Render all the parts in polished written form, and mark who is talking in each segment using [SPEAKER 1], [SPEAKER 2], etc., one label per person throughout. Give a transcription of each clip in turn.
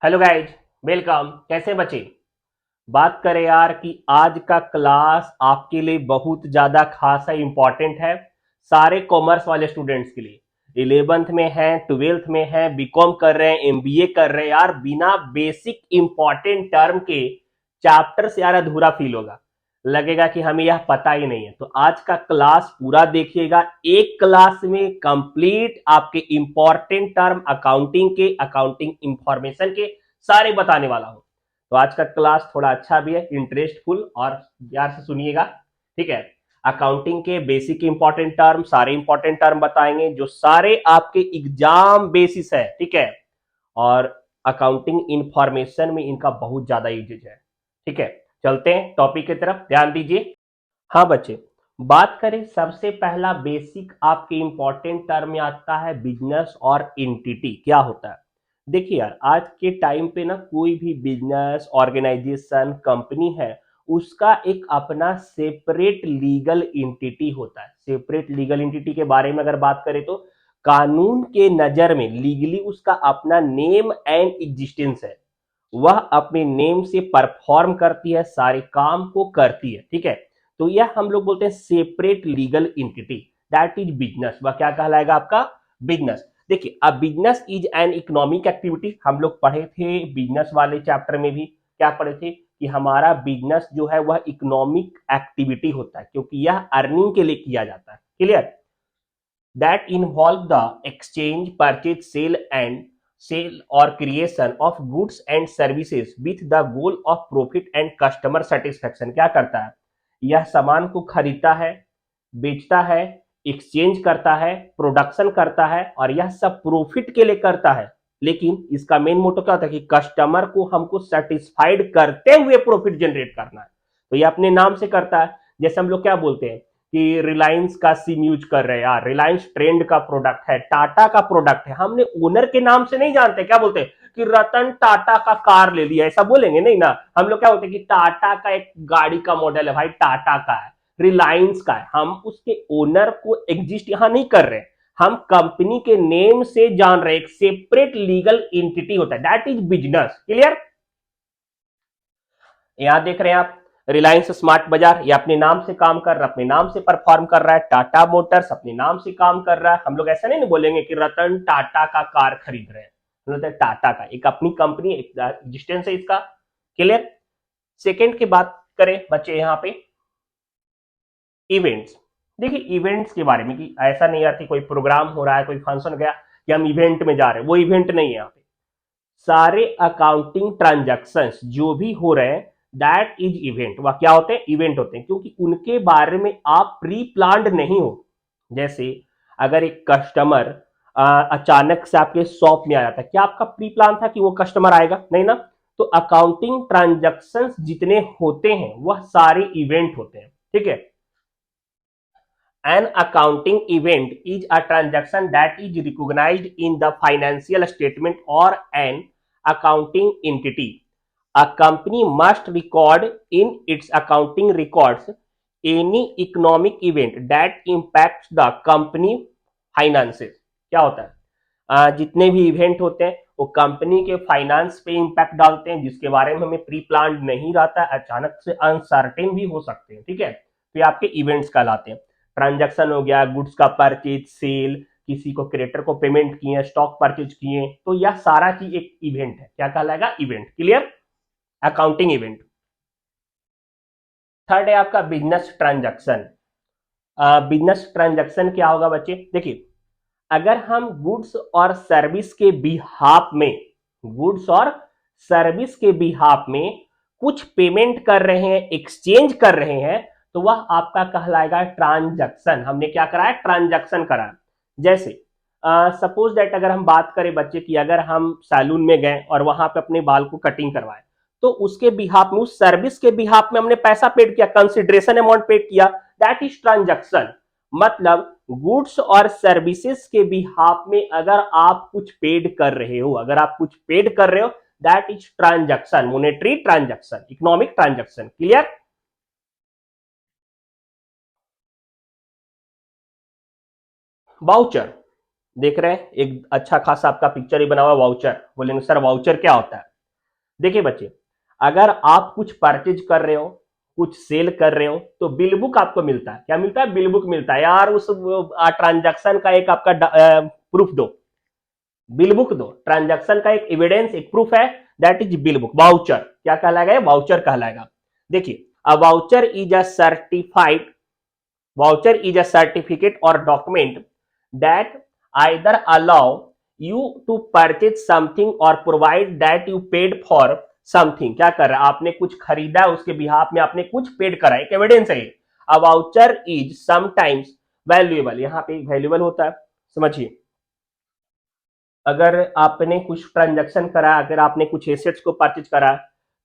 [SPEAKER 1] Hello guys, welcome. कैसे बचे? बात करें यार कि आज का क्लास आपके लिए बहुत ज्यादा खास है, इंपॉर्टेंट है। सारे कॉमर्स वाले स्टूडेंट्स के लिए 11th में हैं, 12th में हैं, बीकॉम कर रहे हैं, एमबीए कर रहे हैं यार, बिना बेसिक इंपॉर्टेंट टर्म के चैप्टर से यार अधूरा फील होगा। लगेगा कि हमें यह पता ही नहीं है। तो आज का क्लास पूरा देखिएगा। एक क्लास में कंप्लीट आपके इंपॉर्टेंट टर्म अकाउंटिंग के, अकाउंटिंग इंफॉर्मेशन के सारे बताने वाला हूं। तो आज का क्लास थोड़ा अच्छा भी है, इंटरेस्टफुल, और प्यार से सुनिएगा। ठीक है। अकाउंटिंग के बेसिक इंपॉर्टेंट टर्म, सारे इंपॉर्टेंट टर्म बताएंगे जो सारे आपके एग्जाम बेसिस है। ठीक है। और अकाउंटिंग इंफॉर्मेशन में इनका बहुत ज्यादा यूजेज है। ठीक है। चलते हैं टॉपिक की तरफ, ध्यान दीजिए। हाँ बच्चे, बात करें सबसे पहला बेसिक आपके इंपॉर्टेंट टर्म में आता है बिजनेस और एंटिटी। क्या होता है? देखिए यार, आज के टाइम पे ना कोई भी बिजनेस, ऑर्गेनाइजेशन, कंपनी है, उसका एक अपना सेपरेट लीगल एंटिटी होता है। सेपरेट लीगल एंटिटी के बारे में अगर बात करें तो कानून के नजर में लीगली उसका अपना नेम एंड एग्जिस्टेंस है। वह अपने नेम से परफॉर्म करती है, सारे काम को करती है। ठीक है। तो यह हम लोग बोलते हैं separate legal entity, that is business. वह क्या कहलाएगा? आपका बिजनेस। देखिए, अब business is an economic activity, हम लोग पढ़े थे बिजनेस वाले चैप्टर में भी। क्या पढ़े थे कि हमारा बिजनेस जो है वह इकोनॉमिक एक्टिविटी होता है, क्योंकि यह अर्निंग के लिए किया जाता है। Clear? that involve the exchange, purchase, sale or creation of goods and services with the goal of profit and customer satisfaction। क्या करता है? यह सामान को खरीदता है, बेचता है, एक्सचेंज करता है, प्रोडक्शन करता है, और यह सब प्रॉफिट के लिए करता है। लेकिन इसका मेन मोटो क्या होता है कि कस्टमर को हमको सेटिस्फाइड करते हुए प्रॉफिट जनरेट करना है। तो ये अपने नाम से करता है। जैसे हम लोग क्या बोलते हैं कि रिलायंस का सिम यूज कर रहे हैं यार, रिलायंस ट्रेंड का प्रोडक्ट है, टाटा का प्रोडक्ट है, हमने ओनर के नाम से नहीं जानते। क्या बोलते हैं कि रतन टाटा का कार ले लिया, ऐसा बोलेंगे नहीं ना। हम लोग क्या बोलते हैं कि टाटा का एक गाड़ी का मॉडल है भाई, टाटा का है, रिलायंस का है। हम उसके ओनर को एग्जिस्ट यहां नहीं कर रहे, हम कंपनी के नेम से जान रहे। एक सेपरेट लीगल एंटिटी होता है, दैट इज बिजनेस। क्लियर? यहां देख रहे हैं आप, रिलायंस स्मार्ट बाजार, ये अपने नाम से काम कर रहा है, अपने नाम से परफॉर्म कर रहा है। टाटा मोटर्स अपने नाम से काम कर रहा है। हम लोग ऐसा नहीं बोलेंगे कि रतन टाटा का कार खरीद रहे हैं, टाटा का एक अपनी कंपनी, एक एग्जिस्टेंस है इसका। क्लियर? सेकेंड की बात करें बच्चे यहां पे इवेंट्स। देखिए इवेंट्स के बारे में कि ऐसा नहीं है कि कोई प्रोग्राम हो रहा है, कोई फंक्शन गया कि हम इवेंट में जा रहे हैं, वो इवेंट नहीं है यहाँ पे। सारे अकाउंटिंग ट्रांजैक्शंस जो भी हो रहे हैं, दैट इज इवेंट। वह क्या होते हैं? इवेंट होते हैं, क्योंकि उनके बारे में आप प्री प्लान्ड नहीं हो। जैसे अगर एक कस्टमर अचानक से आपके शॉप में आ जाता है, क्या आपका प्री प्लान था कि वो कस्टमर आएगा? नहीं ना। तो अकाउंटिंग ट्रांजैक्शंस जितने होते हैं वह सारे इवेंट होते हैं। ठीक है। An accounting event is a transaction that is recognized in the financial statement or an accounting entity. A company must record in its accounting records any economic event that impacts the company finances। क्या होता है? जितने भी event होते हैं वो company के finance पे इंपैक्ट डालते हैं, जिसके बारे में हमें प्री प्लान नहीं रहता है, अचानक से अनसर्टेन भी हो सकते हैं। ठीक है। तो ये आपके इवेंट्स कहलाते हैं। ट्रांजैक्शन हो गया, गुड्स का परचेज, सेल, किसी को क्रेडिटर को पेमेंट किए, स्टॉक परचेज किए, तो यह सारा चीज एक इवेंट है। क्या कहलाएगा? Event. Clear? Accounting event. Third है आपका बिजनेस ट्रांजैक्शन। बिजनेस ट्रांजैक्शन क्या होगा बच्चे? देखिए, अगर हम गुड्स और सर्विस के बिहाफ में, गुड्स और सर्विस के बिहाफ में कुछ पेमेंट कर रहे हैं, एक्सचेंज कर रहे हैं, तो वह आपका कहलाएगा ट्रांजैक्शन। हमने क्या करा है? ट्रांजैक्शन करा। जैसे सपोज दैट अगर हम बात करें बच्चे की, अगर हम सैलून में गए और वहां पे अपने बाल को कटिंग करवाए, तो उसके बिहाफ में, उस सर्विस के बिहाफ में हमने पैसा पेड किया, कंसिडरेशन अमाउंट पेड किया, दैट इज ट्रांजैक्शन। मतलब गुड्स और सर्विसेज के बिहाफ में अगर आप कुछ पेड कर रहे हो, अगर आप कुछ पेड कर रहे हो, that is transaction, monetary transaction, economic transaction. Clear? Voucher देख रहे हैं, एक अच्छा खासा आपका पिक्चर ही बना हुआ वाउचर। बोलेंगे सर वाउचर क्या होता है? देखिए बच्चे, अगर आप कुछ परचेज कर रहे हो, कुछ सेल कर रहे हो, तो बिल बुक आपको मिलता है। क्या मिलता है? बिल बुक मिलता है। यार उस ट्रांजैक्शन का एक आपका प्रूफ दो, बिल बुक दो, ट्रांजैक्शन का एक एविडेंस, एक प्रूफ है, that is bill book. Voucher क्या कहलाएगा? वाउचर कहलाएगा। देखिए, a voucher is a certified, voucher is a certificate और document that either allow you to purchase something और provide that you paid for something. क्या कर रहा है? आपने कुछ खरीदा, उसके बिहाफ में आपने कुछ पेड करा, एक एविडेंस है। अ वाउचर इज समटाइम्स वैल्यूएबल, यहां पे वैल्यूएबल होता है, समझिए। अगर आपने कुछ ट्रांजैक्शन करा, अगर आपने कुछ एसेट्स को परचेज करा,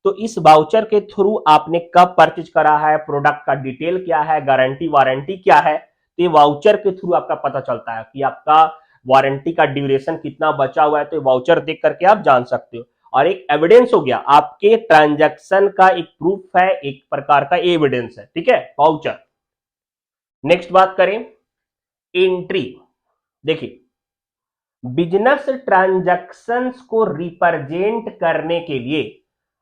[SPEAKER 1] तो इस वाउचर के थ्रू आपने कब परचेज करा है, प्रोडक्ट का डिटेल क्या है, गारंटी वारंटी क्या है, तो ये वाउचर के थ्रू आपका पता चलता है कि आपका वारंटी का ड्यूरेशन कितना बचा हुआ है। तो वाउचर देख करके आप जान सकते हो। और एक एविडेंस हो गया, आपके ट्रांजैक्शन का एक प्रूफ है, एक प्रकार का एविडेंस है, ठीक है, वाउचर। नेक्स्ट बात करें, एंट्री। देखिए, बिजनेस ट्रांजैक्शंस को रिप्रेजेंट करने के लिए,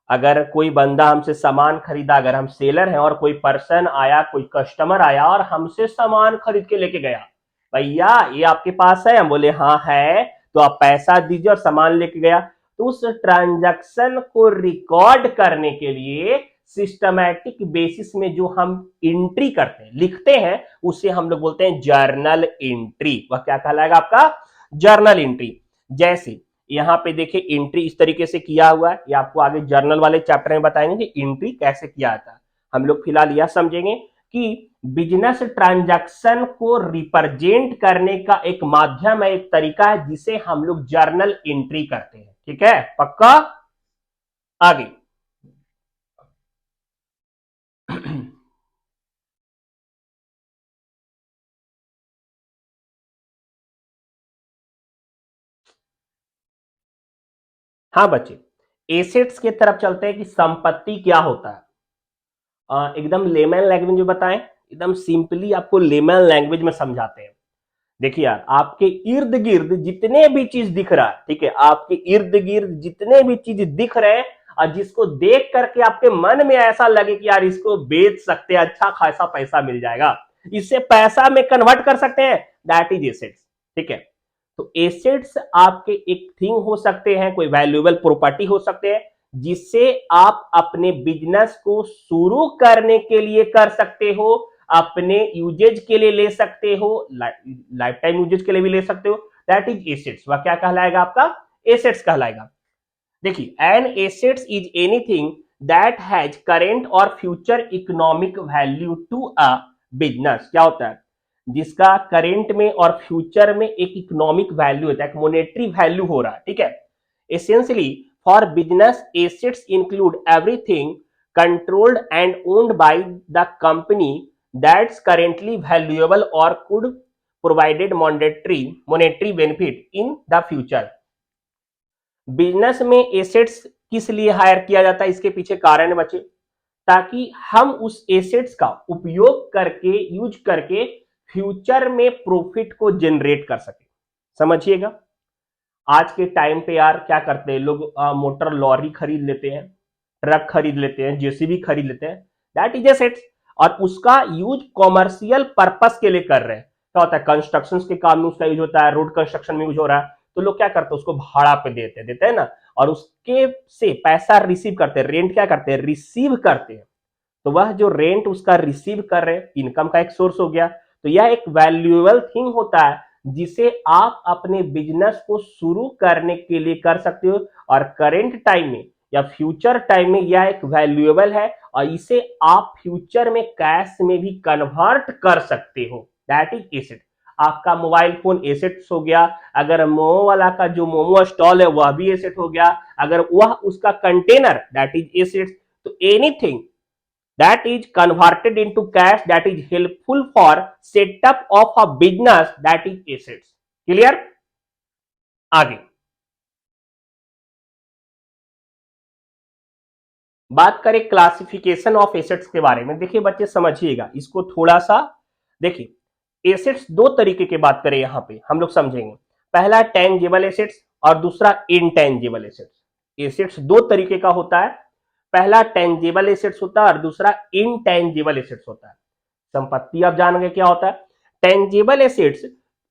[SPEAKER 1] अगर कोई बंदा हमसे सामान खरीदा, अगर हम सेलर हैं और कोई पर्सन आया, कोई कस्टमर आया और हमसे सामान खरीद के लेके गया, भैया ये आपके पास है, हम बोले हाँ है, तो आप पैसा दीजिए और सामान लेके गया, तो उस ट्रांजैक्शन को रिकॉर्ड करने के लिए सिस्टमैटिक बेसिस में जो हम एंट्री करते हैं, लिखते हैं, उसे हम लोग बोलते हैं जर्नल एंट्री। वह क्या कहलाएगा? आपका जर्नल एंट्री। जैसे यहां पे देखिए, एंट्री इस तरीके से किया हुआ है, ये आपको आगे जर्नल वाले चैप्टर में बताएंगे कि एंट्री कैसे किया जाता है। हम लोग फिलहाल यह समझेंगे कि बिजनेस ट्रांजैक्शन को रिप्रेजेंट करने का एक माध्यम है, एक तरीका है, जिसे हम लोग जर्नल एंट्री करते हैं। ठीक है, पक्का? आगे हाँ बच्चे, एसेट्स की तरफ चलते हैं कि संपत्ति क्या होता है। एकदम लेमन लैंग्वेज में बताएं, एकदम सिंपली आपको लेमन लैंग्वेज में समझाते हैं। देखिए यार, आपके इर्द गिर्द जितने भी चीज दिख रहा है, ठीक है, आपके इर्द गिर्द जितने भी चीज दिख रहे हैं और जिसको देख करके आपके मन में ऐसा लगे कि यार इसको बेच सकते हैं, अच्छा खासा पैसा मिल जाएगा, इससे पैसा में कन्वर्ट कर सकते हैं, दैट इज एसेट्स। ठीक है, तो एसेट्स आपके एक थिंग हो सकते हैं, कोई वैल्यूएबल प्रॉपर्टी हो सकते हैं, जिससे आप अपने बिजनेस को शुरू करने के लिए कर सकते हो, अपने यूजेज के लिए ले सकते हो, लाइफ टाइम यूजेज के लिए भी ले सकते हो, दैट इज एसेट्स। वह क्या कहलाएगा? आपका एसेट्स कहलाएगा। देखिए, an assets is anything that has current और future economic value to a business. क्या होता है? जिसका करेंट में और फ्यूचर में एक इकोनॉमिक वैल्यू होता है, एक मोनेटरी वैल्यू हो रहा है। ठीक है, essentially for business assets include everything controlled and owned by the company that's currently valuable और could provided monetary benefit in the future. Business में एसेट्स किस लिए हायर किया जाता है? इसके पीछे कारण है बच्चे, ताकि हम उस एसेट्स का उपयोग करके, यूज करके फ्यूचर में प्रॉफिट को जनरेट कर सके। समझिएगा, आज के टाइम पे यार क्या करते हैं लोग, मोटर लॉरी खरीद लेते हैं, ट्रक खरीद लेते हैं, जेसीबी खरीद लेते हैं, दैट इज एसेट्स, और उसका यूज कॉमर्शियल पर्पस के लिए कर रहे हैं। क्या होता है? कंस्ट्रक्शन के काम में उसका यूज होता है, रोड कंस्ट्रक्शन में यूज हो रहा है, तो लोग क्या करते हैं, उसको भाड़ा पे देते हैं ना, और उसके से पैसा रिसीव करते हैं, रेंट क्या करते हैं, रिसीव करते हैं। तो वह जो रेंट उसका रिसीव कर रहे हैं, इनकम का एक सोर्स हो गया। तो यह एक वैल्यूएबल थिंग होता है, जिसे आप अपने बिजनेस को शुरू करने के लिए कर सकते हो, और करेंट टाइम में या फ्यूचर टाइम में यह एक वैल्यूएबल है, और इसे आप फ्यूचर में कैश में भी कन्वर्ट कर सकते हो, दैट इज एसेट। आपका मोबाइल फोन एसेट्स हो गया, अगर मोमो वाला का जो मोमो स्टॉल है वह भी एसेट हो गया, अगर वह उसका कंटेनर, दैट इज एसेट्स। तो anything that is converted into cash that is helpful for setup of a business, that is assets. Clear? आगे बात करें क्लासिफिकेशन ऑफ एसेट्स के बारे में। देखिए बच्चे, समझिएगा इसको थोड़ा सा। देखिए, एसेट्स दो तरीके की बात करें, यहां पे हम लोग समझेंगे। पहला टेंजिबल एसेट्स और दूसरा इनटेंजिबल एसेट्स। एसेट्स दो तरीके का होता है, पहला टेंजिबल एसेट्स होता है और दूसरा इनटेंजिबल एसेट्स होता है। संपत्ति आप जानेंगे क्या होता है। टेंजिबल एसेट्स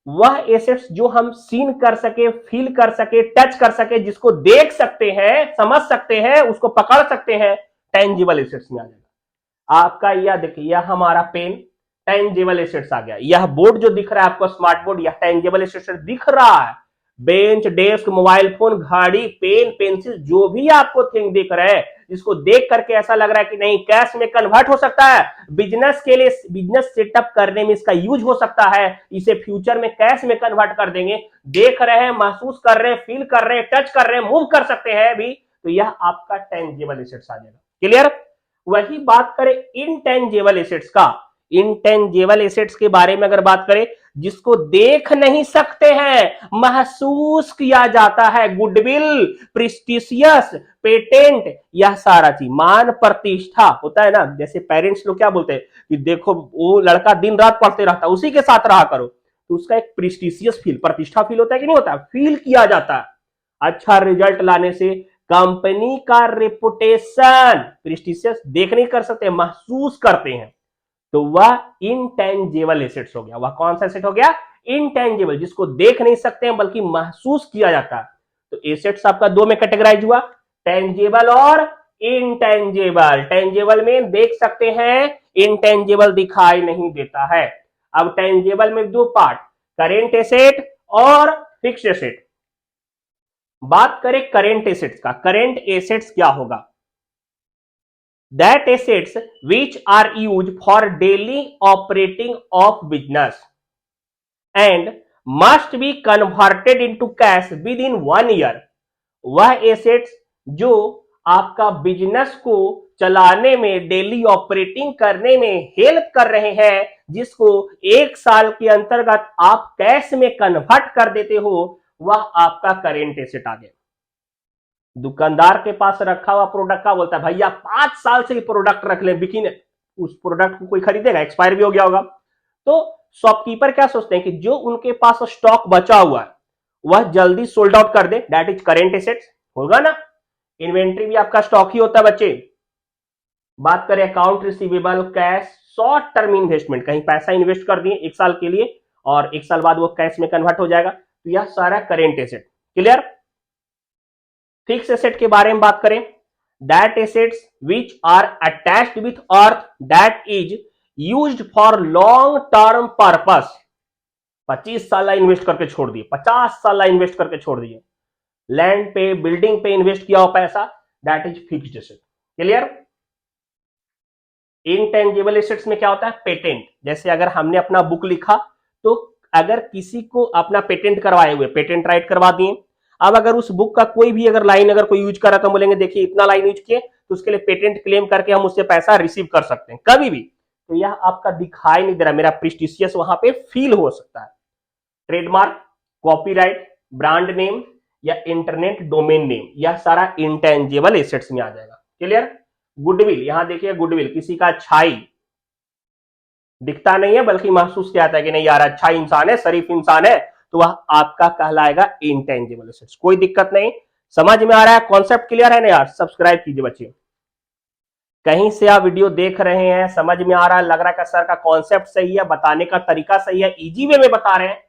[SPEAKER 1] वह एसेट्स जो हम सीन कर सके, फील कर सके, टच कर सके, जिसको देख सकते हैं, समझ सकते हैं, उसको पकड़ सकते हैं, टेंजिबल एसेट्स में आ जाएगा। आपका यह देखिए, यह हमारा पेन टेंजिबल एसेट्स आ गया। यह बोर्ड जो दिख रहा है आपको, स्मार्ट बोर्ड, यह टेंजिबल एसेट्स दिख रहा है। बेंच, डेस्क, मोबाइल फोन, घड़ी, पेन, पेंसिल, जो भी आपको थिंग दिख रहा है, जिसको देख करके ऐसा लग रहा है कि नहीं कैश में कन्वर्ट हो सकता है, बिजनेस के लिए, बिजनेस सेटअप करने में इसका यूज हो सकता है, इसे फ्यूचर में कैश में कन्वर्ट कर देंगे, देख रहे हैं, महसूस कर रहे हैं, फील कर रहे हैं, टच कर रहे हैं, मूव कर सकते हैं भी, तो यह आपका टेंजिबल एसेट्स आ जाएगा। क्लियर। वही बात करें इनटेंजिबल एसेट्स का, इनटेंजिबल एसेट्स के बारे में अगर बात करें, जिसको देख नहीं सकते हैं, महसूस किया जाता है, गुडविल, प्रेस्टिजियस, पेटेंट, यह सारा चीज, मान प्रतिष्ठा होता है ना, जैसे पेरेंट्स लोग क्या बोलते हैं कि देखो वो लड़का दिन रात पढ़ते रहता है, उसी के साथ रहा करो, तो उसका एक प्रेस्टिजियस फील, प्रतिष्ठा फील होता है कि नहीं होता, फील किया जाता है। अच्छा रिजल्ट लाने से कंपनी का रेपुटेशन, प्रेस्टिजियस देख नहीं कर सकते, महसूस करते हैं, तो वह इनटेंजिबल एसेट्स हो गया। वह कौन सा एसेट हो गया, इनटेंजिबल, जिसको देख नहीं सकते हैं बल्कि महसूस किया जाता है। तो एसेट्स आपका दो में कैटेगराइज हुआ, टेंजिबल और इनटेंजिबल। टेंजिबल में देख सकते हैं, इनटेंजिबल दिखाई नहीं देता है। अब टेंजिबल में दो पार्ट, करेंट एसेट और फिक्स्ड एसेट। बात करें करेंट एसेट्स का, करेंट एसेट्स क्या होगा, that assets which are used for daily operating of business and must be converted into cash within 1 year। वह एसेट्स जो आपका बिजनेस को चलाने में, डेली ऑपरेटिंग करने में हेल्प कर रहे हैं, जिसको 1 साल के अंतर्गत आप कैश में कन्वर्ट कर देते हो, वह आपका करेंट एसेट आ गया। दुकानदार के पास रखा हुआ प्रोडक्ट का बोलता है भैया 5 साल से ये प्रोडक्ट रख ले, बिकी ने, उस प्रोडक्ट को कोई खरीदेगा, एक्सपायर भी हो गया होगा। तो शॉपकीपर क्या सोचते हैं कि जो उनके पास स्टॉक बचा हुआ है वह जल्दी सोल्ड आउट कर दे, दैट इज करेंट एसेट्स होगा ना। इन्वेंट्री भी आपका स्टॉक ही होता है बच्चे। बात करें account receivable, cash, short term investment, कहीं पैसा इन्वेस्ट कर दिए 1 साल के लिए और 1 साल बाद वो कैश में कन्वर्ट हो जाएगा, तो यह सारा current asset. Clear. Fix asset के बारे में बात करें, that assets which are attached with earth that is used for long term purpose. 25 साल इन्वेस्ट करके छोड़ दिए, 50 साल इन्वेस्ट करके छोड़ दिए, लैंड पे, बिल्डिंग पे इन्वेस्ट किया हो पैसा, that is fixed asset. Clear. Intangible assets में क्या होता है, पेटेंट, जैसे अगर हमने अपना बुक लिखा तो अगर किसी को अपना पेटेंट करवाए हुए, पेटेंट राइट करवा दिए, अब अगर उस बुक का कोई भी अगर लाइन अगर कोई यूज कर रहा है तो बोलेंगे देखिए इतना लाइन यूज किए, तो उसके लिए पेटेंट क्लेम करके हम उससे पैसा रिसीव कर सकते हैं कभी भी। तो यह आपका दिखाई नहीं दे रहा, मेरा प्रेस्टिजियस वहां पे फील हो सकता है। ट्रेडमार्क, कॉपीराइट, ब्रांड नेम या इंटरनेट डोमेन नेम, यह सारा इंटेंजिबल एसेट्स में आ जाएगा। क्लियर। गुडविल, यहां देखिए गुडविल, किसी का अच्छाई दिखता नहीं है बल्कि महसूस किया जाता है कि नहीं यार अच्छा इंसान है, शरीफ इंसान है, तो वह आपका कहलाएगा इंटेंजिबल एसेट्स। कोई दिक्कत नहीं, समझ में आ रहा है, कॉन्सेप्ट क्लियर है ना यार। सब्सक्राइब कीजिए बच्चे, कहीं से आप वीडियो देख रहे हैं, समझ में आ रहा है, लग रहा है कि सर का कॉन्सेप्ट सही है, बताने का तरीका सही है, इजी वे में बता रहे हैं,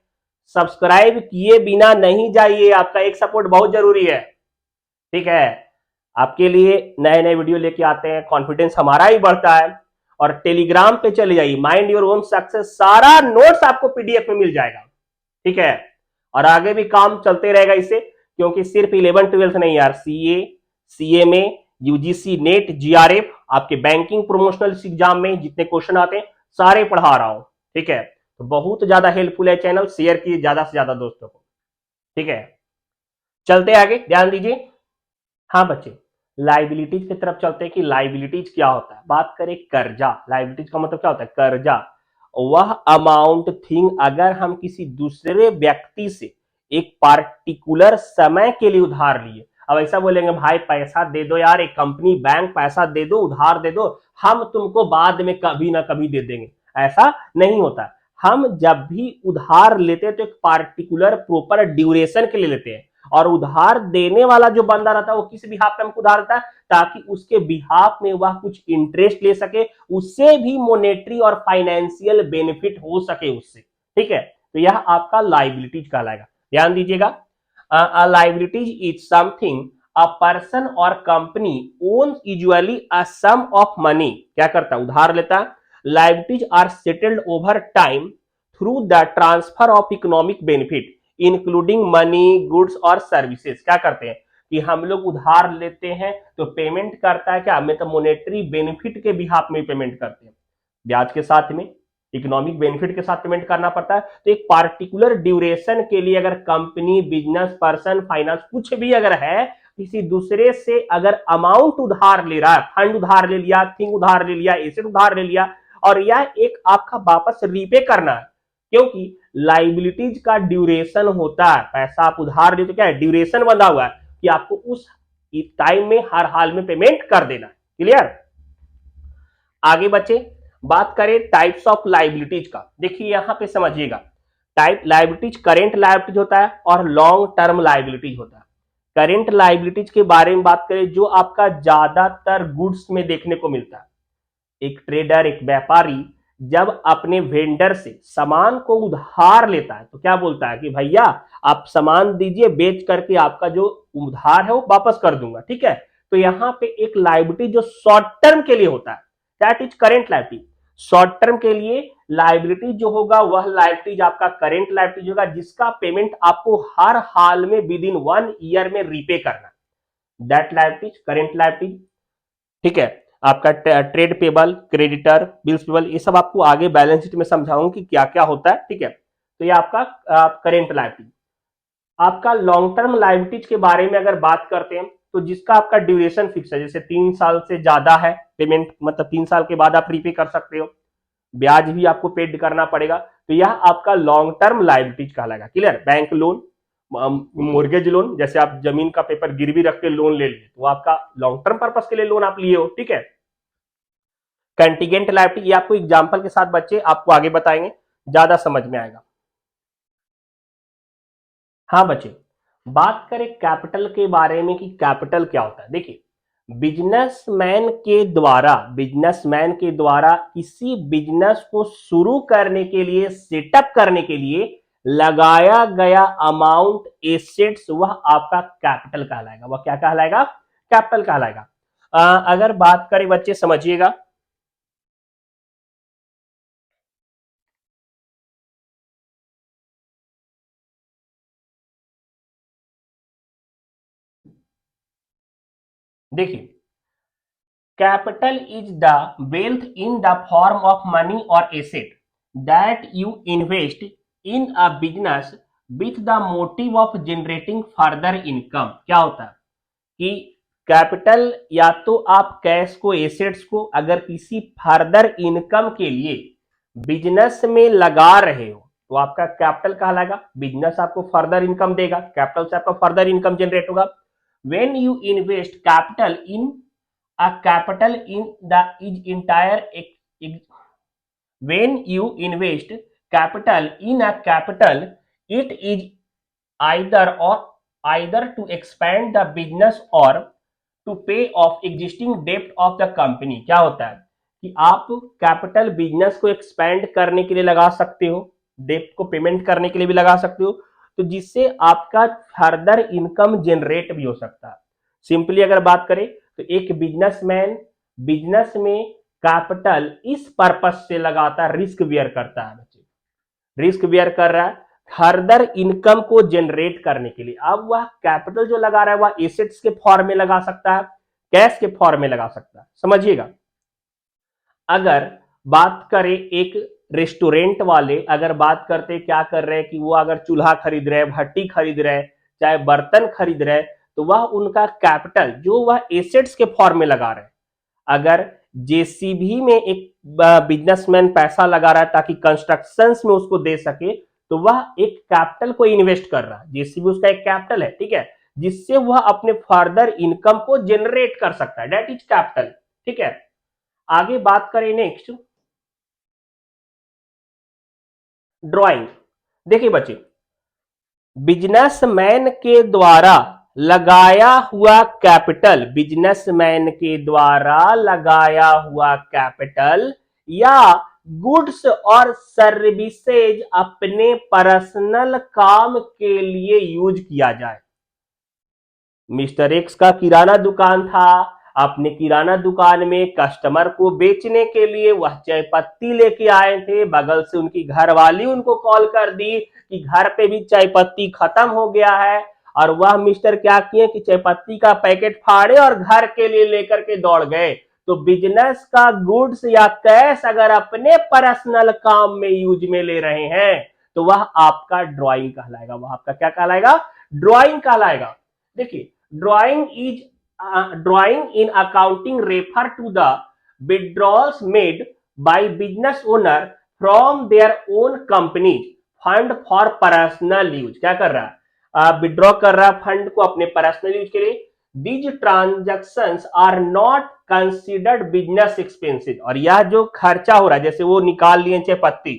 [SPEAKER 1] सब्सक्राइब किए बिना नहीं जाइए, आपका एक सपोर्ट बहुत जरूरी है। ठीक है, आपके लिए नए नए वीडियो लेके आते हैं, कॉन्फिडेंस हमारा ही बढ़ता है। और टेलीग्राम पे चले जाइए, माइंड योर ओन सक्सेस, सारा नोट्स आपको पीडीएफ में मिल जाएगा। ठीक है, और आगे भी काम चलते रहेगा इससे, क्योंकि सिर्फ 11 12 नहीं यार, CA, CMA, UGC net, GRF, आपके बैंकिंग प्रोमोशनल एग्जाम में जितने क्वेश्चन आते हैं सारे पढ़ा रहा हूं। ठीक है, तो बहुत ज्यादा हेल्पफुल है चैनल, शेयर कीजिए ज्यादा से ज्यादा दोस्तों को। ठीक है, चलते आगे, ध्यान दीजिए। हाँ बच्चे, लाइबिलिटीज की तरफ चलते हैं कि लाइबिलिटीज क्या होता है। बात करें कर्जा, लाइबिलिटीज का मतलब क्या होता है, कर्जा, वह अमाउंट थिंग अगर हम किसी दूसरे व्यक्ति से एक पार्टिकुलर समय के लिए उधार लिए। अब ऐसा बोलेंगे भाई पैसा दे दो यार, एक कंपनी, बैंक पैसा दे दो, उधार दे दो, हम तुमको बाद में कभी ना कभी दे देंगे, ऐसा नहीं होता। हम जब भी उधार लेते हैं तो एक पार्टिकुलर प्रॉपर ड्यूरेशन के लिए लेते हैं, और उधार देने वाला जो बंदा रहता है वो किस बिहाफ पे हमको उधार देता है, ताकि उसके बिहाफ में वह कुछ इंटरेस्ट ले सके, उससे भी मोनेटरी और फाइनेंशियल बेनिफिट हो सके उससे। ठीक है, तो यह आपका लाइबिलिटीज कहलाएगा। ध्यान दीजिएगा, liabilities is something a person और company owns usually a sum of money, क्या करता है, उधार लेता है। Liabilities are settled over time through the transfer of economic benefit including money, goods और सर्विसेज। क्या करते हैं कि हम लोग उधार लेते हैं तो पेमेंट करता है क्या, मतलब मोनेटरी बेनिफिट के बिहाफ में पेमेंट करते हैं, ब्याज के साथ में, इकोनॉमिक बेनिफिट के साथ पेमेंट करना पड़ता है। तो एक पार्टिकुलर ड्यूरेशन के लिए अगर कंपनी, बिजनेस पर्सन, फाइनेंस कुछ भी अगर है, किसी दूसरे से अगर अमाउंट उधार ले रहा है, फंड उधार ले लिया, थिंग उधार ले लिया, एसेट उधार ले लिया, और यह एक आपका वापस रीपे करना है, क्योंकि लाइबिलिटीज का ड्यूरेशन होता है, पैसा आप उधार ले तो क्या है, ड्यूरेशन बंधा हुआ है कि आपको उस टाइम में हर हाल में पेमेंट कर देना है। क्लियर? आगे बच्चे बात करें टाइप्स ऑफ लाइबिलिटीज का। देखिए यहां पे समझिएगा, टाइप लाइबिलिटीज करेंट लाइबिलिटीज होता है और लॉन्ग टर्म लाइबिलिटीज होता है। करेंट लाइबिलिटीज के बारे में बात करें, जो आपका ज्यादातर गुड्स में देखने को मिलता है। एक ट्रेडर, एक व्यापारी जब अपने वेंडर से सामान को उधार लेता है तो क्या बोलता है कि भैया आप सामान दीजिए, बेच करके आपका जो उधार है वो वापस कर दूंगा। ठीक है, तो यहां पे एक लायबिलिटी जो शॉर्ट टर्म के लिए होता है, that is current liability. Short term के लिए लायबिलिटी जो होगा वह लायबिलिटी आपका करेंट लायबिलिटी होगा, जिसका पेमेंट आपको हर हाल में विद इन 1 ईयर में रीपे करना, दैट लायबिलिटी करेंट लायबिलिटी। ठीक है, आपका trade payable, creditor, bills payable, ये सब आपको आगे बैलेंस शीट में समझाऊंगा कि क्या क्या होता है। ठीक है, तो ये आपका करेंट लायबिलिटी। आपका लॉन्ग टर्म लायबिलिटीज के बारे में अगर बात करते हैं, तो जिसका आपका ड्यूरेशन फिक्स है, जैसे 3 साल से ज्यादा है पेमेंट, मतलब 3 साल के बाद आप रीपे कर सकते हो, ब्याज भी आपको पेड करना पड़ेगा, तो यह आपका लॉन्ग टर्म लायबिलिटीज कहलाएगा। Clear? Bank loan, mortgage loan, जैसे आप जमीन का पेपर गिरवी रख के लोन ले लिए, तो आपका लॉन्ग टर्म पर्पस के लिए लोन आप लिए हो। ठीक है, कंटीजेंट लायबिलिटी, ये आपको एग्जांपल के साथ बच्चे आपको आगे बताएंगे, ज्यादा समझ में आएगा। हाँ बच्चे, बात करें कैपिटल के बारे में कि कैपिटल क्या होता है। देखिए, बिजनेसमैन के द्वारा किसी बिजनेस को शुरू करने के लिए, सेटअप करने के लिए लगाया गया अमाउंट, एसेट्स, वह आपका कैपिटल कहलाएगा। वह क्या कहलाएगा? कैपिटल कहलाएगा। अगर बात करें बच्चे समझिएगा, देखिए, capital is the wealth in the form of money और asset that you invest in a business with the motive of generating further income. क्या होता है कि कैपिटल या तो आप कैश को, एसेट्स को अगर किसी फर्दर इनकम के लिए बिजनेस में लगा रहे हो तो आपका कैपिटल कहलाएगा। बिजनेस आपको फर्दर इनकम देगा, कैपिटल से आपका फर्दर इनकम जनरेट होगा। When you invest capital in a capital in the is entire when you invest capital in a capital, it is either to expand the business or to pay off existing debt of the company। क्या होता है कि आप capital business को expand करने के लिए लगा सकते हो, डेप्ट को पेमेंट करने के लिए भी लगा सकते हो, तो जिससे आपका फर्दर इनकम जनरेट भी हो सकता है। सिंपली अगर बात करें तो एक बिजनेसमैन बिजनेस में कैपिटल इस पर्पस से लगाता है, रिस्क बियर करता है बच्चे, रिस्क बियर कर रहा है फर्दर इनकम को जनरेट करने के लिए। अब वह कैपिटल जो लगा रहा है वह एसेट्स के फॉर्म में लगा सकता है, कैश के फॉर्म में लगा सकता है। समझिएगा, अगर बात करें एक रेस्टोरेंट वाले, अगर बात करते क्या कर रहे हैं कि वो अगर चूल्हा खरीद रहे हैं, भट्टी खरीद रहे हैं, चाहे बर्तन खरीद रहे हैं, तो वह उनका कैपिटल जो वह एसेट्स के फॉर्म में लगा रहे हैं। अगर जेसीबी में एक बिजनेसमैन पैसा लगा रहा है ताकि कंस्ट्रक्शन में उसको दे सके, तो वह एक कैपिटल को इन्वेस्ट कर रहा है, जेसीबी उसका एक कैपिटल है। ठीक है, जिससे वह अपने फर्दर इनकम को जनरेट कर सकता है, दैट इज कैपिटल। ठीक है, आगे बात करें नेक्स्ट, ड्राइंग। देखिए बच्चे, बिजनेसमैन के द्वारा लगाया हुआ कैपिटल, बिजनेसमैन के द्वारा लगाया हुआ कैपिटल या गुड्स और सर्विसेज अपने पर्सनल काम के लिए यूज किया जाए। मिस्टर एक्स का किराना दुकान था, अपने किराना दुकान में कस्टमर को बेचने के लिए वह चाय पत्ती लेके आए थे। बगल से उनकी घरवाली उनको कॉल कर दी कि घर पे भी चाय पत्ती खत्म हो गया है, और वह मिस्टर क्या किए कि चाय पत्ती का पैकेट फाड़े और घर के लिए लेकर के दौड़ गए। तो बिजनेस का गुड्स या कैश अगर अपने पर्सनल काम में यूज में ले रहे हैं तो वह आपका ड्राइंग कहलाएगा। वह आपका क्या कहलाएगा? ड्राइंग कहलाएगा। देखिए, drawing is drawing in accounting refer to the withdrawals made by business owner from their own company fund for personal use. क्या कर रहा है? विड्रॉ कर रहा है फंड को अपने पर्सनल यूज के लिए। These transactions are not considered business expenses. और यह जो खर्चा हो रहा है, जैसे वो निकाल लिए चाहे पत्ती,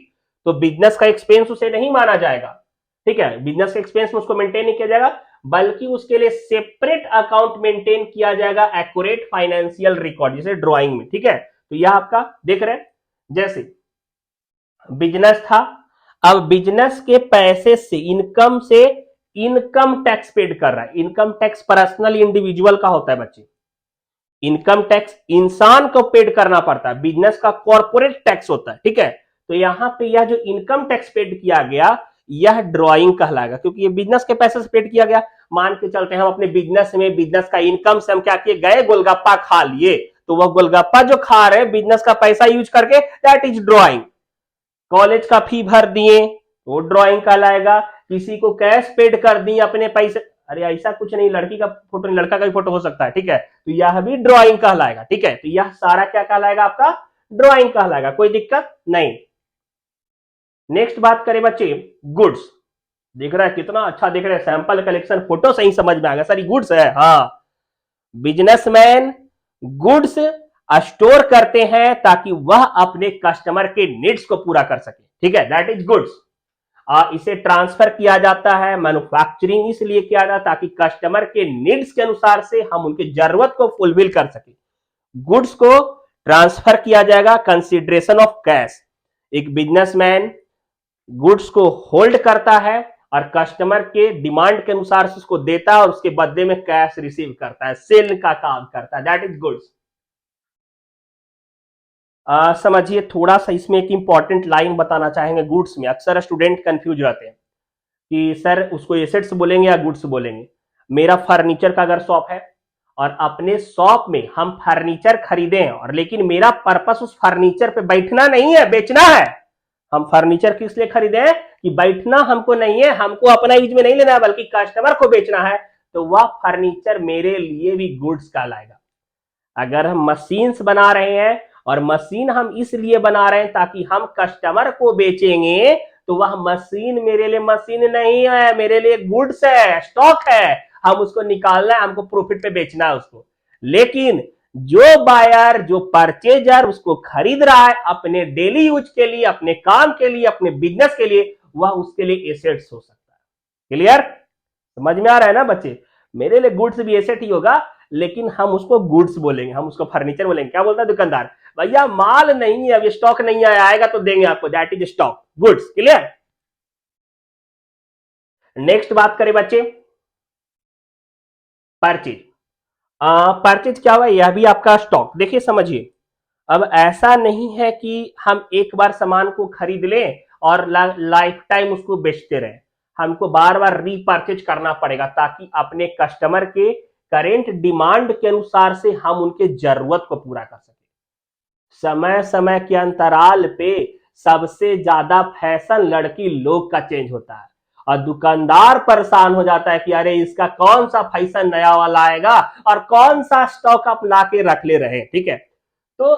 [SPEAKER 1] तो बिजनेस का एक्सपेंस उसे नहीं माना जाएगा। ठीक है, बिजनेस का एक्सपेंस में उसको मेंटेन नहीं किया जाएगा, बल्कि उसके लिए सेपरेट अकाउंट मेंटेन किया जाएगा, एक्यूरेट फाइनेंशियल रिकॉर्ड, जैसे ड्राइंग में। ठीक है, तो यह आपका देख रहे हैं, जैसे बिजनेस था, अब बिजनेस के पैसे से इनकम टैक्स पेड कर रहा है। इनकम टैक्स पर्सनल इंडिविजुअल का होता है बच्चे, इनकम टैक्स इंसान को पेड करना पड़ता है, बिजनेस का कॉर्पोरेट टैक्स होता है। ठीक है, तो यहां पे यह जो इनकम टैक्स पेड किया गया यह ड्राइंग कहलाएगा, क्योंकि ये बिजनेस के पैसे से पेड किया गया। मान के चलते हैं हम अपने बिजनेस में, बिजनेस का इनकम से हम क्या किए, गए गोलगप्पा खा लिए, तो वह गोलगप्पा जो खा रहे हैं बिजनेस का पैसा यूज करके, दैट इज ड्राइंग। कॉलेज का फी भर दिए वो ड्राइंग कहलाएगा। किसी को कैश पेड कर दिए अपने पैसे, अरे ऐसा कुछ नहीं, लड़की का फोटो नहीं, लड़का का भी फोटो हो सकता है। ठीक है, तो यह भी ड्राइंग कहलाएगा। ठीक है, तो यह सारा क्या कहलाएगा? आपका ड्राइंग कहलाएगा, कोई दिक्कत नहीं। नेक्स्ट बात करें बच्चे, गुड्स। दिख रहा है कितना अच्छा दिख रहा है, सैंपल कलेक्शन फोटो सही समझ में आ गया सर, ये गुड्स है। हाँ, बिजनेसमैन गुड्स स्टोर करते हैं ताकि वह अपने कस्टमर के नीड्स को पूरा कर सके। ठीक है, दैट इज गुड्स। इसे ट्रांसफर किया जाता है, मैन्युफैक्चरिंग इसलिए किया जाता है ताकि कस्टमर के नीड्स के अनुसार से हम उनकी जरूरत को फुलफिल कर सके। गुड्स को ट्रांसफर किया जाएगा कंसिडरेशन ऑफ कैश। एक बिजनेसमैन गुड्स को होल्ड करता है और कस्टमर के डिमांड के अनुसार से उसको देता है और उसके बदले में कैश रिसीव करता है, सेल का काम करता है, दैट इज गुड्स। समझिए, थोड़ा सा इसमें एक इंपॉर्टेंट लाइन बताना चाहेंगे। गुड्स में अक्सर स्टूडेंट कंफ्यूज रहते हैं कि सर उसको एसेट्स बोलेंगे या गुड्स बोलेंगे। मेरा फर्नीचर का अगर शॉप है और अपने शॉप में हम फर्नीचर खरीदे हैं, और लेकिन मेरा पर्पस उस फर्नीचर पे बैठना नहीं है, बेचना है। हम फर्नीचर किस लिए खरीदे हैं कि बैठना हमको नहीं है, हमको अपना यूज में नहीं लेना है, बल्कि कस्टमर को बेचना है, तो वह फर्नीचर मेरे लिए भी गुड्स कहलाएगा। अगर हम मशीन्स बना रहे हैं और मशीन हम इसलिए बना रहे हैं ताकि हम कस्टमर को बेचेंगे, तो वह मशीन मेरे लिए मशीन नहीं है, मेरे लिए गुड्स है, स्टॉक है, हम उसको निकालना है, हमको प्रॉफिट पे बेचना है उसको। लेकिन जो बायर, जो परचेजर उसको खरीद रहा है अपने डेली यूज के लिए, अपने काम के लिए, अपने बिजनेस के लिए, वह उसके लिए एसेट्स हो सकता है। क्लियर? समझ में आ रहा है ना बच्चे? मेरे लिए गुड्स भी एसेट ही होगा, लेकिन हम उसको गुड्स बोलेंगे, हम उसको फर्नीचर बोलेंगे। क्या बोलता है दुकानदार? भैया माल नहीं है, अब स्टॉक नहीं आया, आएगा तो देंगे आपको, that is stock, goods. Clear? Next बात करें बच्चे, परचेज। परचेज क्या हुआ? यह भी आपका स्टॉक। देखिए समझिए, अब ऐसा नहीं है कि हम एक बार सामान को खरीद लें और लाइफ टाइम उसको बेचते रहे। हमको बार बार रीपरचेज करना पड़ेगा ताकि अपने कस्टमर के करेंट डिमांड के अनुसार से हम उनके जरूरत को पूरा कर सके। समय समय के अंतराल पे सबसे ज्यादा फैशन लड़की लोग का चेंज होता है, और दुकानदार परेशान हो जाता है कि अरे इसका कौन सा फैशन नया वाला आएगा और कौन सा स्टॉक आप ला के रख ले रहे हैं। ठीक है, तो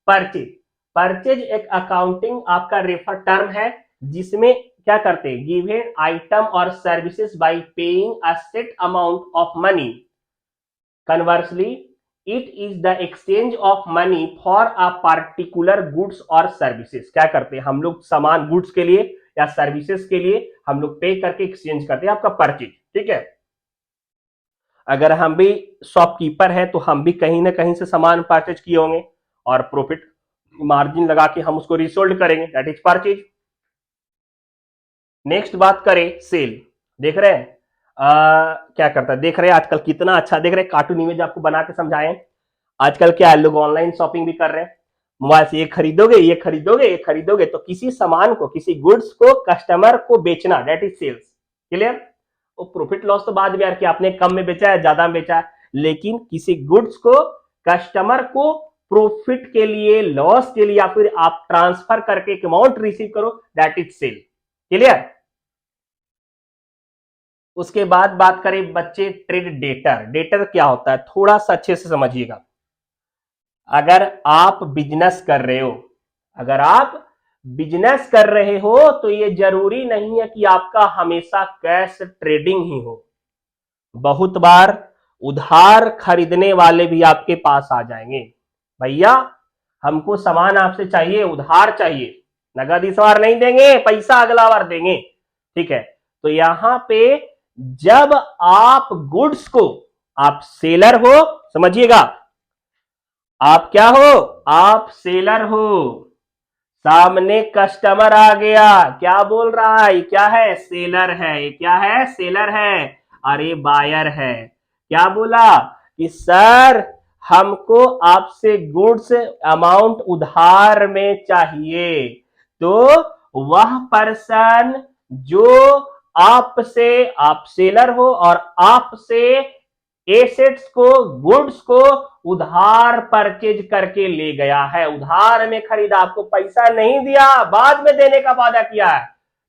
[SPEAKER 1] परचेज, परचेज एक अकाउंटिंग आपका रेफर टर्म है जिसमें क्या करते हैं, गिवन आइटम और services by paying a set amount of money, conversely it is the exchange of money for a particular goods और सर्विसेज। क्या करते हैं हम लोग, सामान गुड्स के लिए या सर्विसेज के लिए हम लोग पे करके एक्सचेंज करते हैं आपका परचेज। ठीक है, अगर हम भी शॉपकीपर हैं तो हम भी कहीं ना कहीं से सामान परचेज किए होंगे और प्रॉफिट मार्जिन लगा के हम उसको रिसोल्ड करेंगे, दैट इज परचेज। नेक्स्ट बात करें सेल। देख रहे हैं क्या करता है, देख रहे हैं आजकल कितना अच्छा देख रहे हैं, कार्टून इमेज आपको बना के समझाएं। आजकल क्या है, लोग ऑनलाइन शॉपिंग भी कर रहे हैं, मोबाइल से ये खरीदोगे ये खरीदोगे ये खरीदोगे, तो किसी सामान को किसी गुड्स को कस्टमर को बेचना, दैट इज सेल्स। क्लियर? वो प्रॉफिट लॉस तो बाद में यार कि आपने कम में बेचा है ज्यादा में बेचा है, लेकिन किसी गुड्स को कस्टमर को प्रॉफिट के लिए, लॉस के लिए, या फिर आप ट्रांसफर करके एक अमाउंट रिसीव करो, दैट इज सेल। क्लियर? उसके बाद बात करें बच्चे ट्रेड डेटर। डेटर क्या होता है, थोड़ा सा अच्छे से समझिएगा। अगर आप बिजनेस कर रहे हो, अगर आप बिजनेस कर रहे हो तो ये जरूरी नहीं है कि आपका हमेशा कैश ट्रेडिंग ही हो। बहुत बार उधार खरीदने वाले भी आपके पास आ जाएंगे, भैया हमको सामान आपसे चाहिए, उधार चाहिए, नगद इस बार नहीं देंगे, पैसा अगला बार देंगे। ठीक है, तो यहां पे जब आप गुड्स को, आप सेलर हो, समझिएगा, आप क्या हो, आप सेलर हो, सामने कस्टमर आ गया, क्या बोल रहा है, क्या है, सेलर है, ये क्या है, सेलर है, अरे बायर है, क्या बोला कि सर हमको आपसे गुड्स अमाउंट उधार में चाहिए, तो वह पर्सन जो आपसे, आप सेलर हो और आपसे एसेट्स को, गुड्स को उधार परचेज करके ले गया है, उधार में खरीदा, आपको पैसा नहीं दिया, बाद में देने का वादा किया है,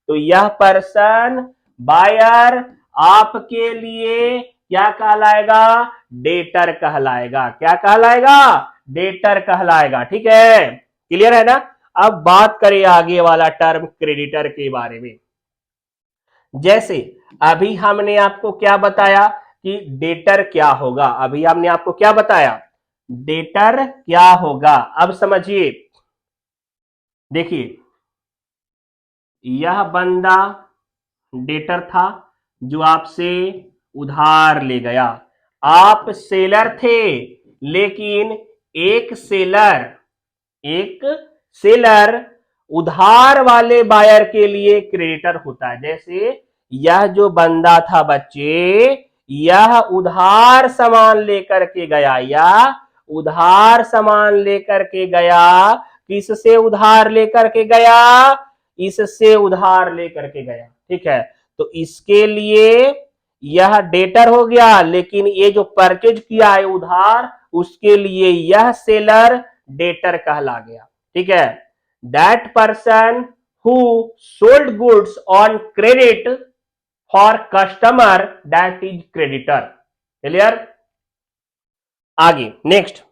[SPEAKER 1] तो यह पर्सन बायर आपके लिए क्या कहलाएगा, डेटर कहलाएगा। क्या कहलाएगा, डेटर कहलाएगा। ठीक है, क्लियर है ना? अब बात करें आगे वाला टर्म क्रेडिटर के बारे में। जैसे अभी हमने आपको क्या बताया कि डेटर क्या होगा, अभी हमने आपको क्या बताया, डेटर क्या होगा। अब समझिए, देखिए यह बंदा डेटर था जो आपसे उधार ले गया, आप सेलर थे, लेकिन एक सेलर उधार वाले बायर के लिए क्रेडिटर होता है। जैसे यह जो बंदा था बच्चे, यह उधार सामान लेकर के गया, या उधार सामान लेकर के गया, किससे उधार लेकर के गया, इससे उधार लेकर के गया। ठीक है, तो इसके लिए यह डेटर हो गया, लेकिन ये जो परचेज किया है उधार, उसके लिए यह सेलर डेटर कहला गया। ठीक है, that person who sold goods on credit for customer, that is creditor. Clear? आगे नेक्स्ट,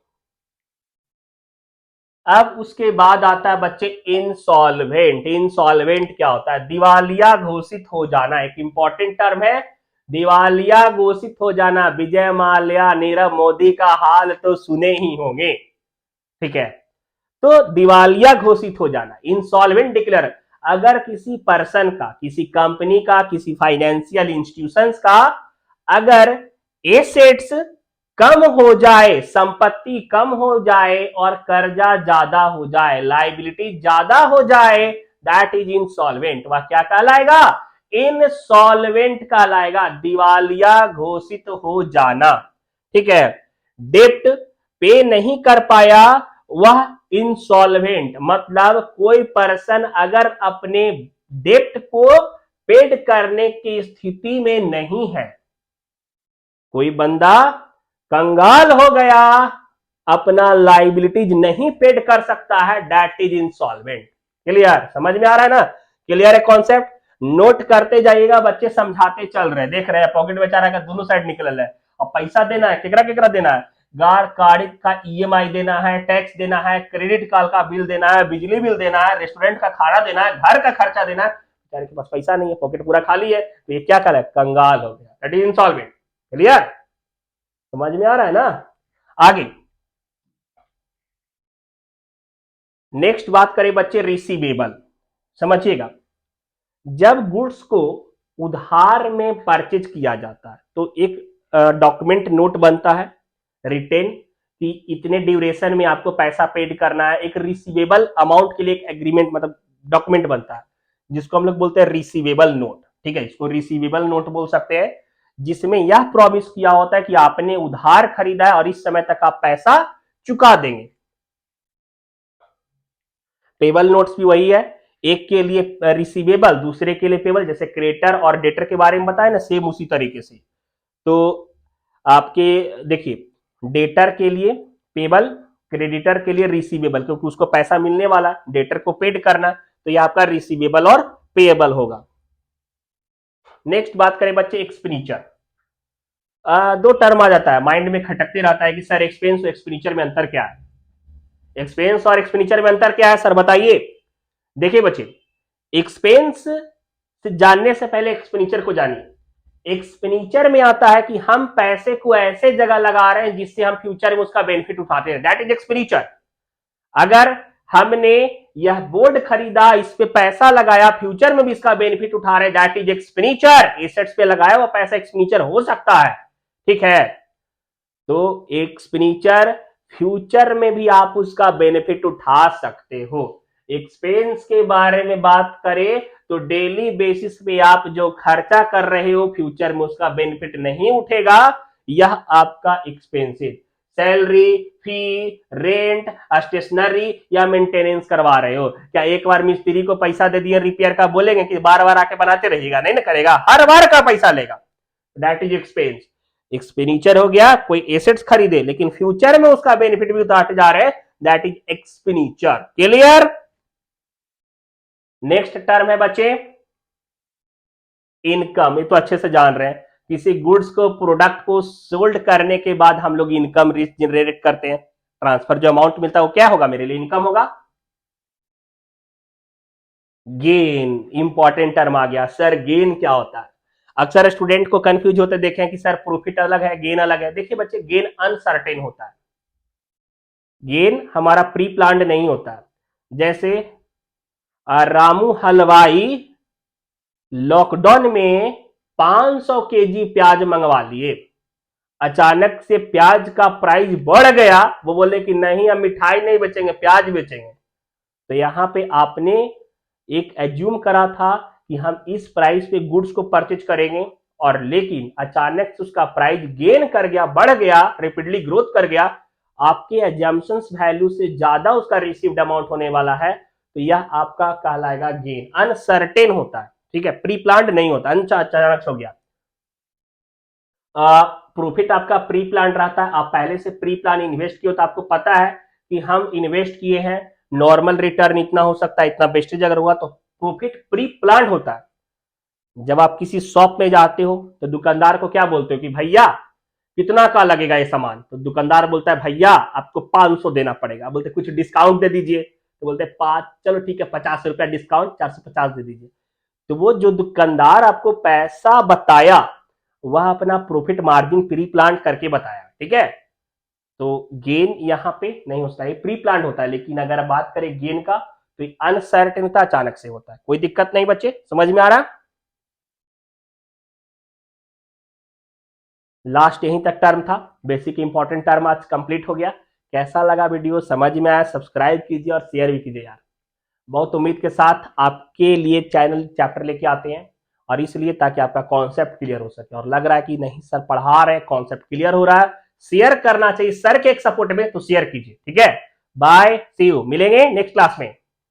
[SPEAKER 1] अब उसके बाद आता है बच्चे इंसॉल्वेंट। इंसॉल्वेंट क्या होता है, दिवालिया घोषित हो जाना, एक इंपॉर्टेंट टर्म है, दिवालिया घोषित हो जाना। विजय माल्या, नीरव मोदी का हाल तो सुने ही होंगे। ठीक है, तो दिवालिया घोषित हो जाना, इंसॉल्वेंट डिक्लेयर। अगर किसी पर्सन का, किसी कंपनी का, किसी फाइनेंशियल इंस्टीट्यूशंस का अगर एसेट्स कम हो जाए, संपत्ति कम हो जाए और कर्जा ज्यादा हो जाए, लाइबिलिटी ज्यादा हो जाए, दैट इज इंसॉल्वेंट। वह क्या कहलाएगा, इंसॉल्वेंट कहलाएगा, दिवालिया घोषित हो जाना। ठीक है, डेप्ट पे नहीं कर पाया, वह इंसॉल्वेंट, मतलब कोई पर्सन अगर अपने डेप्ट को पेड करने की स्थिति में नहीं है, कोई बंदा कंगाल हो गया, अपना लाइबिलिटीज नहीं पेड कर सकता है, दैट इज इंसॉल्वेंट। क्लियर? समझ में आ रहा है ना? क्लियर है कॉन्सेप्ट? नोट करते जाइएगा बच्चे, समझाते चल रहे, देख रहे हैं पॉकेट बेचारा का दोनों साइड निकल रहा है, और पैसा देना है, केकरा केकरा देना है, गाड़ी का ईएमआई देना है, टैक्स देना है, क्रेडिट कार्ड का बिल देना है, बिजली बिल देना है, रेस्टोरेंट का खाना देना है, घर का खर्चा देना है, बेचारे के पास पैसा नहीं है, पॉकेट पूरा खाली है, तो ये क्या कहलाए, कंगाल हो गया, दैट इज इंसॉल्वेंट। क्लियर? समझ में आ रहा है ना? आगे नेक्स्ट बात करें बच्चे रिसीवेबल। समझिएगा, जब गुड्स को उधार में परचेज किया जाता है तो एक डॉक्यूमेंट नोट बनता है रिटेन कि इतने ड्यूरेशन में आपको पैसा पेड करना है। एक रिसीवेबल अमाउंट के लिए एक एग्रीमेंट मतलब डॉक्यूमेंट बनता है जिसको हम लोग बोलते हैं रिसीवेबल नोट। ठीक है, इसको रिसीवेबल नोट बोल सकते हैं, जिसमें यह प्रॉमिस किया होता है कि आपने उधार खरीदा है और इस समय तक आप पैसा चुका देंगे। पेबल नोट्स भी वही है, एक के लिए रिसीवेबल दूसरे के लिए पेबल, जैसे क्रेडिटर और डेटर के बारे में बताया ना, सेम उसी तरीके से। तो आपके देखिए डेटर के लिए पेबल, क्रेडिटर के लिए रिसीवेबल, क्योंकि उसको पैसा मिलने वाला, डेटर को पेड करना, तो ये आपका रिसीवेबल और पेएबल होगा। नेक्स्ट बात करें बच्चे एक्सपेंडिचर। दो टर्म आ जाता है माइंड में खटकते रहता है कि सर एक्सपेंस और एक्सपेंडिचर में अंतर क्या है। एक्सपेंस और एक्सपेंडिचर में अंतर क्या है सर बताइए। देखिए बच्चे, एक्सपेंस से जानने से पहले एक्सपेंडिचर को जानिए। एक्सपेंडिचर में आता है कि हम पैसे को ऐसे जगह लगा रहे हैं जिससे हम फ्यूचर में उसका बेनिफिट उठाते हैं, दैट इज एक्सपेंडिचर। अगर हमने यह बोर्ड खरीदा, इस पे पैसा लगाया, फ्यूचर में भी इसका बेनिफिट उठा रहे, दैट इज एक्सपेंडिचर। एसेट्स पे लगाया हुआ पैसा एक्सपेंडिचर हो सकता है, ठीक है। तो एक्सपेंडिचर फ्यूचर में भी आप उसका बेनिफिट उठा सकते हो। एक्सपेंस के बारे में बात करें तो डेली बेसिस पे आप जो खर्चा कर रहे हो फ्यूचर में उसका बेनिफिट नहीं उठेगा, यह आपका एक्सपेंस है। सैलरी, फी, रेंट, स्टेशनरी या मेंटेनेंस करवा रहे हो, क्या एक बार मिस्त्री को पैसा दे दिए रिपेयर का, बोलेंगे कि बार बार आके बनाते रहेगा? नहीं ना करेगा, हर बार का पैसा लेगा, दैट इज एक्सपेंस। एक्सपेंडिचर हो गया कोई एसेट्स खरीदे लेकिन फ्यूचर में उसका बेनिफिट भी उठाते जा रहे हैं, that is expenditure. Clear? Next term है बच्चे इनकम। ये तो अच्छे से जान रहे हैं, किसी गुड्स को, प्रोडक्ट को सोल्ड करने के बाद हम लोग इनकम जनरेट करते हैं। ट्रांसफर जो अमाउंट मिलता है वो क्या होगा मेरे लिए? इनकम होगा। गेन इंपॉर्टेंट टर्म आ गया। सर गेन क्या होता है? अक्सर स्टूडेंट को कंफ्यूज होते देखें कि सर प्रॉफिट अलग है गेन अलग है। देखिए बच्चे, गेन अनसर्टेन होता है, गेन हमारा प्री प्लान्ड नहीं होता। जैसे रामू हलवाई लॉकडाउन में 500 केजी प्याज मंगवा लिए, अचानक से प्याज का प्राइस बढ़ गया, वो बोले कि नहीं हम मिठाई नहीं बेचेंगे, प्याज बेचेंगे। तो यहां पे आपने एक एज्यूम करा था कि हम इस प्राइस पे गुड्स को परचेज करेंगे, और लेकिन अचानक से उसका प्राइस गेन कर गया, बढ़ गया, रेपिडली ग्रोथ कर गया, आपके एजम्पशंस वैल्यू से ज्यादा उसका रिसीव्ड अमाउंट होने वाला है, तो यह आपका कहलाएगा गेन। अनसर्टेन होता है, ठीक है, प्री प्लान्ड नहीं होता, अचानक हो गया। प्रॉफिट आपका प्री प्लान रहता है, आप पहले से प्री प्लान इन्वेस्ट किए हो तो आपको पता है कि हम इन्वेस्ट किए हैं, नॉर्मल रिटर्न इतना हो सकता है, इतना वेस्टेज अगर हुआ तो प्रॉफिट प्री प्लान होता है। जब आप किसी शॉप में जाते हो तो दुकानदार को क्या बोलते हो कि भैया कितना का लगेगा ये सामान, तो दुकानदार बोलता है भैया आपको 500 देना पड़ेगा, बोलते कुछ डिस्काउंट दे दीजिए, तो बोलते हैं 5, चलो ठीक है 50 रुपया डिस्काउंट, 450 दे दीजिए। तो वो जो दुकानदार आपको पैसा बताया वह अपना प्रॉफिट मार्जिन प्री प्लान करके बताया, ठीक है। तो गेन यहां पे नहीं होता है, प्री प्लान होता है। लेकिन अगर बात करें गेन का तो अनसर्टेनिटी अचानक से होता है। कोई दिक्कत नहीं बच्चे, समझ में आ रहा? लास्ट यहीं तक टर्म था, बेसिक इंपॉर्टेंट टर्म आज कंप्लीट हो गया। कैसा लगा वीडियो, समझ में आया? सब्सक्राइब कीजिए और शेयर भी कीजिए यार। बहुत उम्मीद के साथ आपके लिए चैनल चैप्टर लेके आते हैं, और इसलिए ताकि आपका कॉन्सेप्ट क्लियर हो सके। और लग रहा है कि नहीं सर पढ़ा रहे हैं, कॉन्सेप्ट क्लियर हो रहा है, शेयर करना चाहिए सर के एक सपोर्ट में, तो शेयर कीजिए, ठीक है। बाय, सी यू, मिलेंगे नेक्स्ट क्लास में।